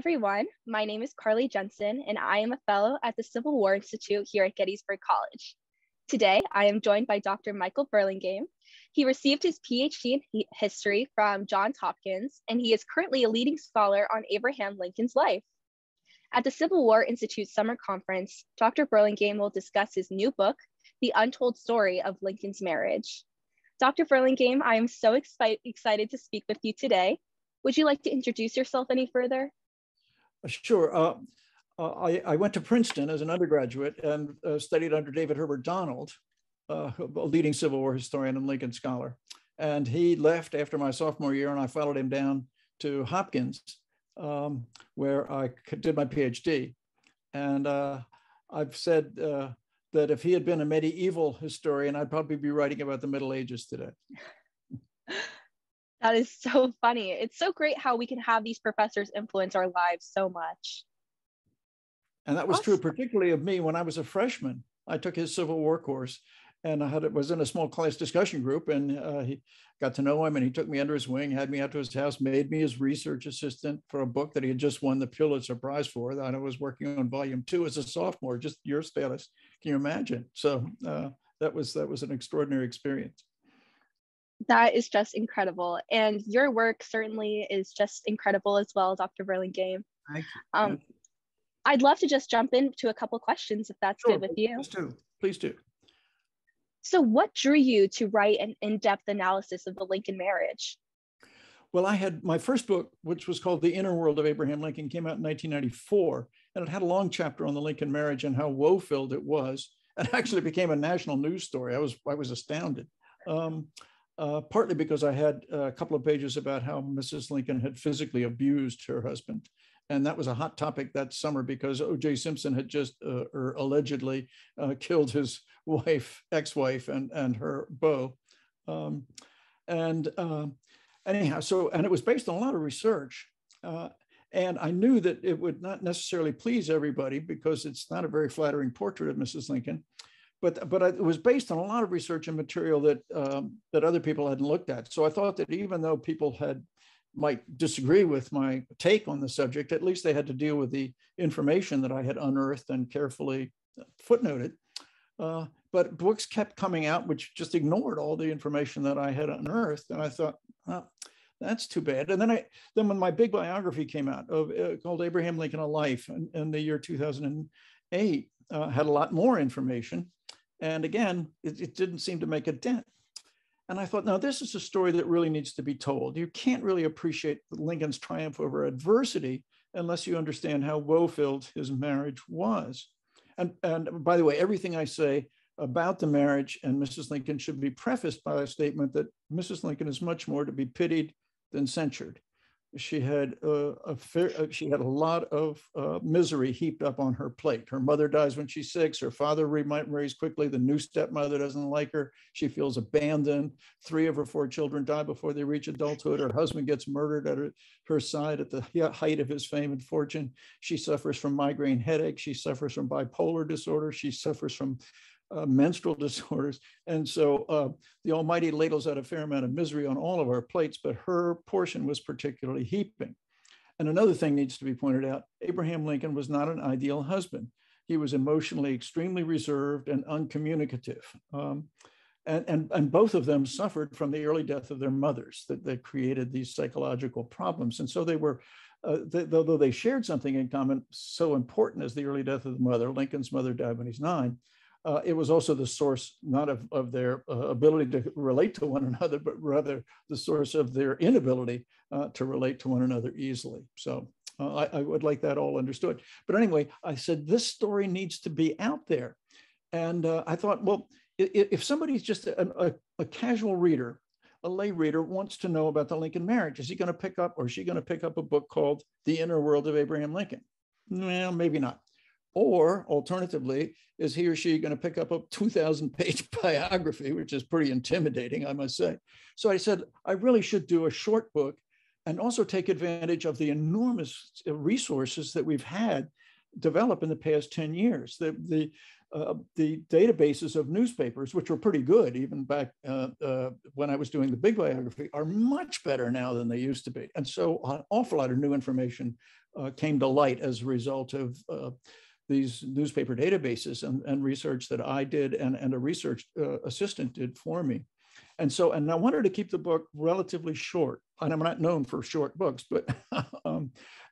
everyone. My name is Carly Jensen, and I am a fellow at the Civil War Institute here at Gettysburg College. Today, I am joined by Dr. Michael Burlingame. He received his PhD in history from Johns Hopkins, and he is currently a leading scholar on Abraham Lincoln's life. At the Civil War Institute Summer Conference, Dr. Burlingame will discuss his new book, The Untold Story of Lincoln's Marriage. Dr. Burlingame, I am so excited to speak with you today. Would you like to introduce yourself any further? Sure. I went to Princeton as an undergraduate and studied under David Herbert Donald, a leading Civil War historian and Lincoln scholar. And he left after my sophomore year, and I followed him down to Hopkins, where I did my PhD. And I've said that if he had been a medieval historian, I'd probably be writing about the Middle Ages today. That is so funny. It's so great how we can have these professors influence our lives so much. And that was true particularly of me when I was a freshman. I took his Civil War course, and was in a small class discussion group, and he got to know him, and he took me under his wing, had me out to his house, made me his research assistant for a book that he had just won the Pulitzer Prize for, that I was working on volume 2 as a sophomore, just your status. Can you imagine? So that was an extraordinary experience. That is just incredible. And your work certainly is just incredible as well, Dr. Burlingame. Thank you. I'd love to just jump into a couple questions if that's Sure, good with you. Please do. So what drew you to write an in-depth analysis of the Lincoln marriage? Well, I had my first book, which was called The Inner World of Abraham Lincoln, came out in 1994, and it had a long chapter on the Lincoln marriage and how woe-filled it was. It actually became a national news story. I was astounded. Partly because I had a couple of pages about how Mrs. Lincoln had physically abused her husband. And that was a hot topic that summer because O.J. Simpson had just allegedly killed his ex-wife and her beau. Anyhow, and it was based on a lot of research. And I knew that it would not necessarily please everybody because it's not a very flattering portrait of Mrs. Lincoln. But it was based on a lot of research and material that other people hadn't looked at. So I thought that even though people might disagree with my take on the subject, at least they had to deal with the information that I had unearthed and carefully footnoted. But books kept coming out which just ignored all the information that I had unearthed, and I thought, oh, that's too bad. And then when my big biography came out called Abraham Lincoln: A Life in the year 2008, had a lot more information. And again, it didn't seem to make a dent. And I thought, no, this is a story that really needs to be told. You can't really appreciate Lincoln's triumph over adversity unless you understand how woe-filled his marriage was. And by the way, everything I say about the marriage and Mrs. Lincoln should be prefaced by a statement that Mrs. Lincoln is much more to be pitied than censured. She had a lot of misery heaped up on her plate. Her mother dies when she's 6. Her father remarries quickly. The new stepmother doesn't like her. She feels abandoned. 3 of her 4 children die before they reach adulthood. Her husband gets murdered at her side at the height of his fame and fortune. She suffers from migraine headaches. She suffers from bipolar disorder. She suffers from menstrual disorders. And so the Almighty ladles out a fair amount of misery on all of our plates, but her portion was particularly heaping. And another thing needs to be pointed out: Abraham Lincoln was not an ideal husband. He was emotionally extremely reserved and uncommunicative. And both of them suffered from the early death of their mothers that created these psychological problems. And so they were, though they shared something in common so important as the early death of the mother. Lincoln's mother died when he's 9. It was also the source not of their ability to relate to one another, but rather the source of their inability to relate to one another easily. So I would like that all understood. But anyway, I said, this story needs to be out there. And I thought, well, if somebody's just a casual reader, a lay reader, wants to know about the Lincoln marriage, is he going to pick up, or is she going to pick up a book called The Inner World of Abraham Lincoln? Well, maybe not. Or alternatively, is he or she going to pick up a 2,000-page biography, which is pretty intimidating, I must say. So I said, I really should do a short book and also take advantage of the enormous resources that we've had develop in the past 10 years. the databases of newspapers, which were pretty good even back when I was doing the big biography, are much better now than they used to be. And so an awful lot of new information came to light as a result of these newspaper databases and research that I did and a research assistant did for me. And I wanted to keep the book relatively short. And I'm not known for short books, but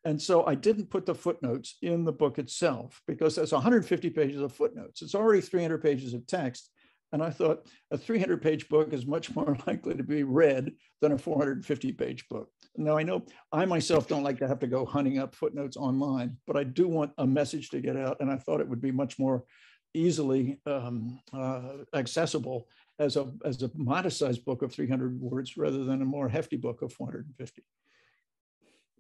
and so I didn't put the footnotes in the book itself because there's 150 pages of footnotes. It's already 300 pages of text. And I thought a 300-page book is much more likely to be read than a 450-page book. Now, I know I myself don't like to have to go hunting up footnotes online, but I do want a message to get out. And I thought it would be much more easily accessible as a modest-sized book of 300 words rather than a more hefty book of 450.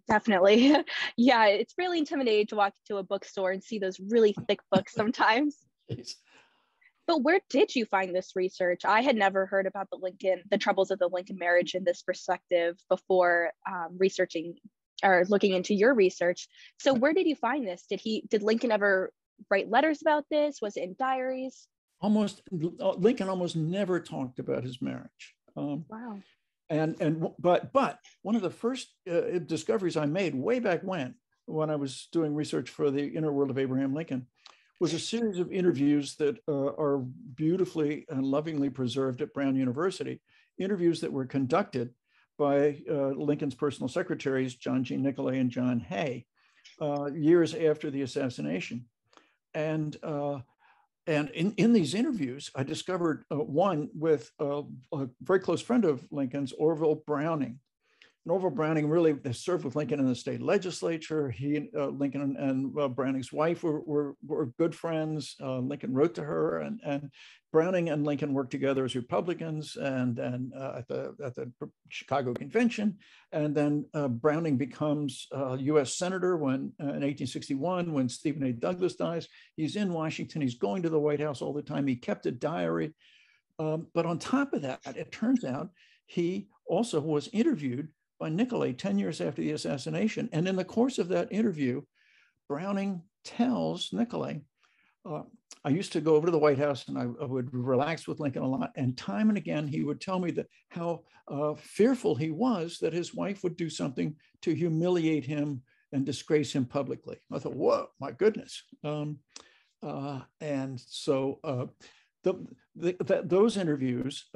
Definitely. Yeah, it's really intimidating to walk into a bookstore and see those really thick books sometimes. But where did you find this research? I had never heard about the troubles of the Lincoln marriage in this perspective before researching or looking into your research. So where did you find this? Did Lincoln ever write letters about this? Was it in diaries? Lincoln almost never talked about his marriage. Wow. But one of the first discoveries I made way back when I was doing research for the Inner World of Abraham Lincoln was a series of interviews that are beautifully and lovingly preserved at Brown University, interviews that were conducted by Lincoln's personal secretaries, John G. Nicolay and John Hay, years after the assassination. And in these interviews, I discovered one with a very close friend of Lincoln's, Orville Browning. And Orville Browning really served with Lincoln in the state legislature. Lincoln and Browning's wife were good friends. Lincoln wrote to her, and Browning and Lincoln worked together as Republicans and at the Chicago Convention. And then Browning becomes a U.S. Senator in 1861 when Stephen A. Douglas dies. He's in Washington. He's going to the White House all the time. He kept a diary. But on top of that, it turns out he also was interviewed by Nicolay 10 years after the assassination. And in the course of that interview, Browning tells Nicolay, I used to go over to the White House and I would relax with Lincoln a lot. And time and again, he would tell me that how fearful he was that his wife would do something to humiliate him and disgrace him publicly. I thought, whoa, my goodness. And so those interviews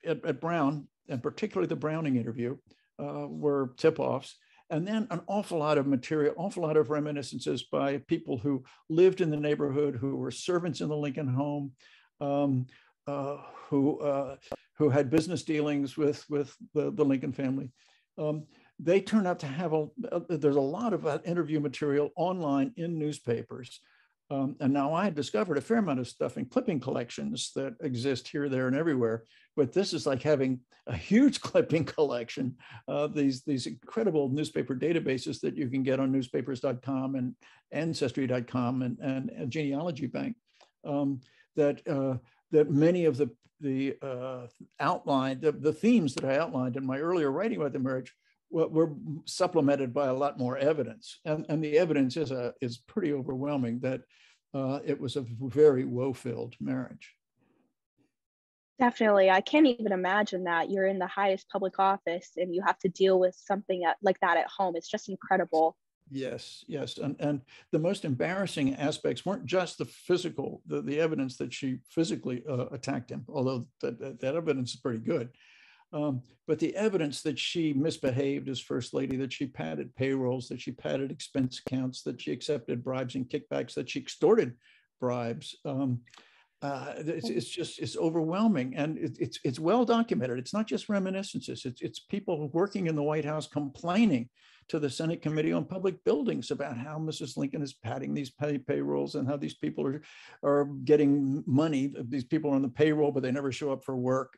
at Brown, and particularly the Browning interview, were tip-offs. And then an awful lot of material, awful lot of reminiscences by people who lived in the neighborhood, who were servants in the Lincoln home, who had business dealings with the Lincoln family. They turn out to have there's a lot of interview material online in newspapers. And now I had discovered a fair amount of stuff in clipping collections that exist here, there, and everywhere. But this is like having a huge clipping collection of these incredible newspaper databases that you can get on newspapers.com and ancestry.com and Genealogy Bank. That many of the outlined, the themes that I outlined in my earlier writing about the marriage were supplemented by a lot more evidence. And the evidence is pretty overwhelming that it was a very woe-filled marriage. Definitely. I can't even imagine that you're in the highest public office and you have to deal with something like that at home. It's just incredible. Yes. And the most embarrassing aspects weren't just the physical, the evidence that she physically attacked him, although that evidence is pretty good. But the evidence that she misbehaved as First Lady, that she padded payrolls, that she padded expense accounts, that she accepted bribes and kickbacks, that she extorted bribes. It's overwhelming, and it's well documented. It's not just reminiscences. It's people working in the White House complaining to the Senate Committee on Public Buildings about how Mrs. Lincoln is padding these payrolls and how these people are getting money. These people are on the payroll, but they never show up for work.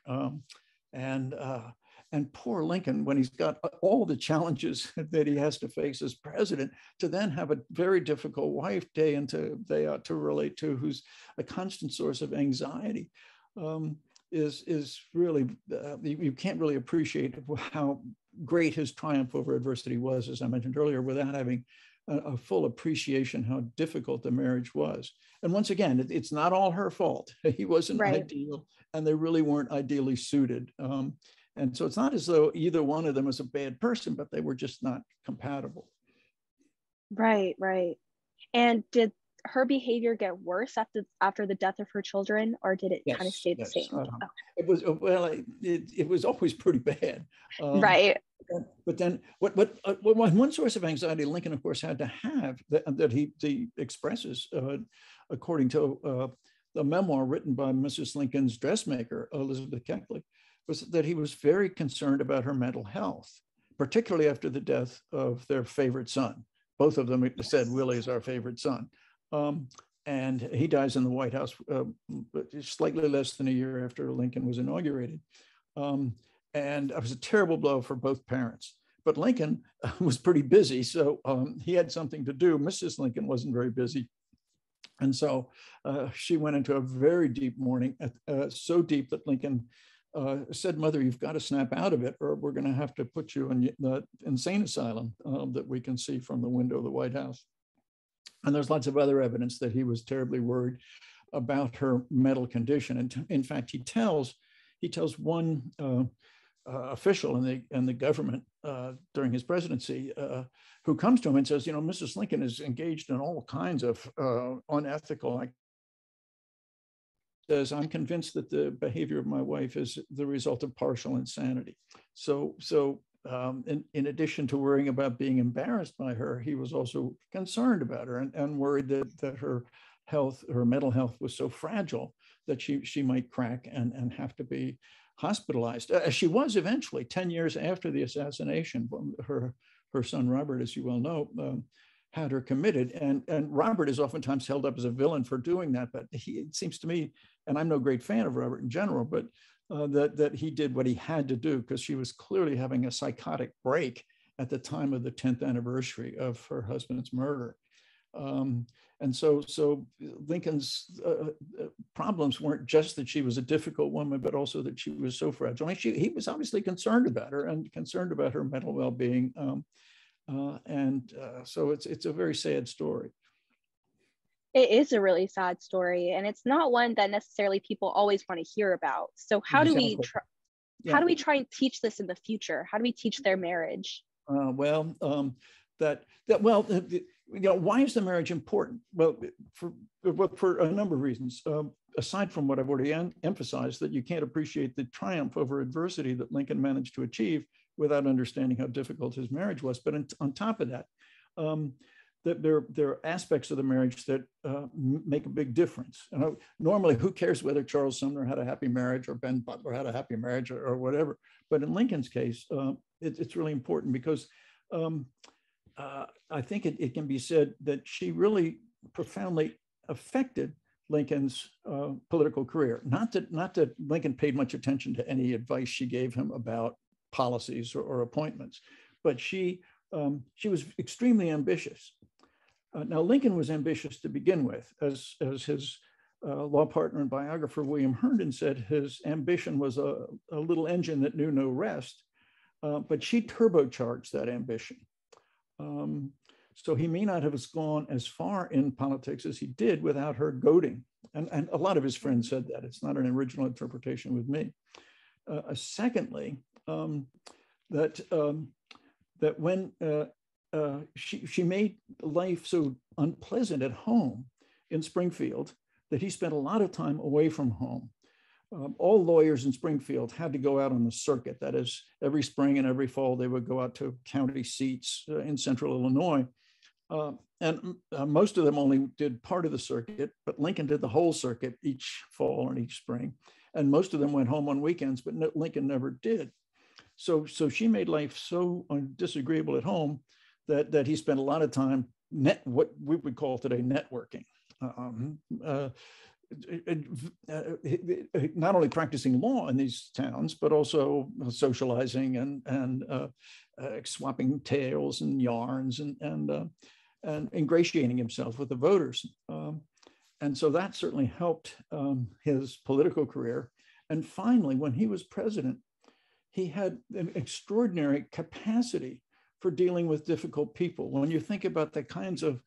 And poor Lincoln, when he's got all the challenges that he has to face as president, to then have a very difficult wife day in day out to relate to, who's a constant source of anxiety, is really, you can't really appreciate how great his triumph over adversity was, as I mentioned earlier, without having a full appreciation how difficult the marriage was. And once again, it's not all her fault. He wasn't ideal, and they really weren't ideally suited. And so it's not as though either one of them was a bad person, but they were just not compatible. Right, right. And did her behavior get worse after the death of her children, or did it kind of stay the same? It was, well, it was always pretty bad. Right. But then one source of anxiety Lincoln, of course, had to have that he expresses, according to the memoir written by Mrs. Lincoln's dressmaker, Elizabeth Keckley, was that he was very concerned about her mental health, particularly after the death of their favorite son. Both of them said, Willie is our favorite son. And he dies in the White House slightly less than a year after Lincoln was inaugurated. And it was a terrible blow for both parents. But Lincoln was pretty busy, so he had something to do. Mrs. Lincoln wasn't very busy. And so she went into a very deep mourning, so deep that Lincoln said, Mother, you've got to snap out of it, or we're going to have to put you in the insane asylum that we can see from the window of the White House. And there's lots of other evidence that he was terribly worried about her mental condition. And in fact, he tells one official in the government during his presidency who comes to him and says, Mrs. Lincoln is engaged in all kinds of unethical activities. Says, I'm convinced that the behavior of my wife is the result of partial insanity. So in addition to worrying about being embarrassed by her, he was also concerned about her and worried that her mental health was so fragile that she might crack and have to be hospitalized. As she was eventually, 10 years after the assassination. Her son, Robert, as you well know, had her committed. And Robert is oftentimes held up as a villain for doing that. But it seems to me, and I'm no great fan of Robert in general, but that he did what he had to do, because she was clearly having a psychotic break at the time of the 10th anniversary of her husband's murder. And so Lincoln's problems weren't just that she was a difficult woman, but also that she was so fragile. I mean, he was obviously concerned about her and concerned about her mental well-being. So it's a very sad story. It is a really sad story, and it's not one that necessarily people always want to hear about. So how do we try and teach this in the future? How do we teach their marriage? Why is the marriage important? Well, for a number of reasons. Aside from what I've already emphasized, that you can't appreciate the triumph over adversity that Lincoln managed to achieve without understanding how difficult his marriage was. But on top of that, that there are aspects of the marriage that make a big difference. Normally, who cares whether Charles Sumner had a happy marriage or Ben Butler had a happy marriage or whatever? But in Lincoln's case, it's really important because I think it can be said that she really profoundly affected Lincoln's political career. Not that Lincoln paid much attention to any advice she gave him about policies or appointments, but she was extremely ambitious. Now, Lincoln was ambitious to begin with. As his law partner and biographer, William Herndon, said, his ambition was a little engine that knew no rest, but she turbocharged that ambition. So he may not have gone as far in politics as he did without her goading. And a lot of his friends said that. It's not an original interpretation with me. Secondly, that when she made life so unpleasant at home in Springfield that he spent a lot of time away from home. All lawyers in Springfield had to go out on the circuit. That is, every spring and every fall, they would go out to county seats in central Illinois. And most of them only did part of the circuit, but Lincoln did the whole circuit each fall and each spring. And most of them went home on weekends, but Lincoln never did. So she made life so disagreeable at home that he spent a lot of time what we would call today networking. Not only practicing law in these towns, but also socializing and swapping tales and yarns and ingratiating himself with the voters. And so that certainly helped his political career. And finally, when he was president, he had an extraordinary capacity for dealing with difficult people. When you think about the kinds of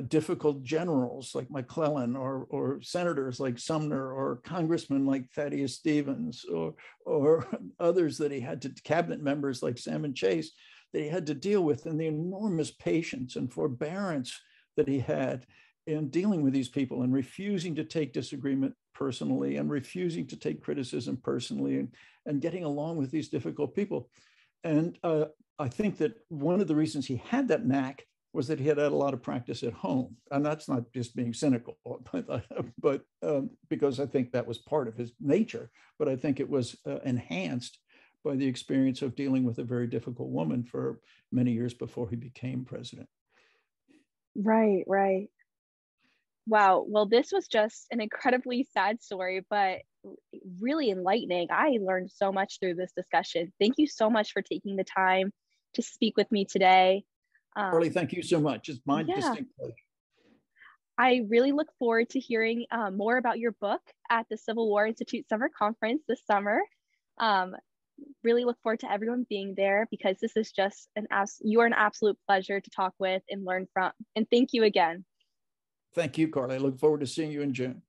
difficult generals like McClellan, or senators like Sumner, or congressmen like Thaddeus Stevens, or others that he had to, cabinet members like Salmon Chase, that he had to deal with, and the enormous patience and forbearance that he had in dealing with these people, and refusing to take disagreement personally, and refusing to take criticism personally, and getting along with these difficult people. And I think that one of the reasons he had that knack was that he had a lot of practice at home. And that's not just being cynical, but because I think that was part of his nature, but I think it was enhanced by the experience of dealing with a very difficult woman for many years before he became president. Right, right. Wow. Well, this was just an incredibly sad story, but really enlightening. I learned so much through this discussion. Thank you so much for taking the time to speak with me today. Carly, thank you so much. It's my Yeah. distinct pleasure. I really look forward to hearing more about your book at the Civil War Institute Summer Conference this summer. Really look forward to everyone being there, because this is just you are an absolute pleasure to talk with and learn from. And thank you again. Thank you, Carly. I look forward to seeing you in June.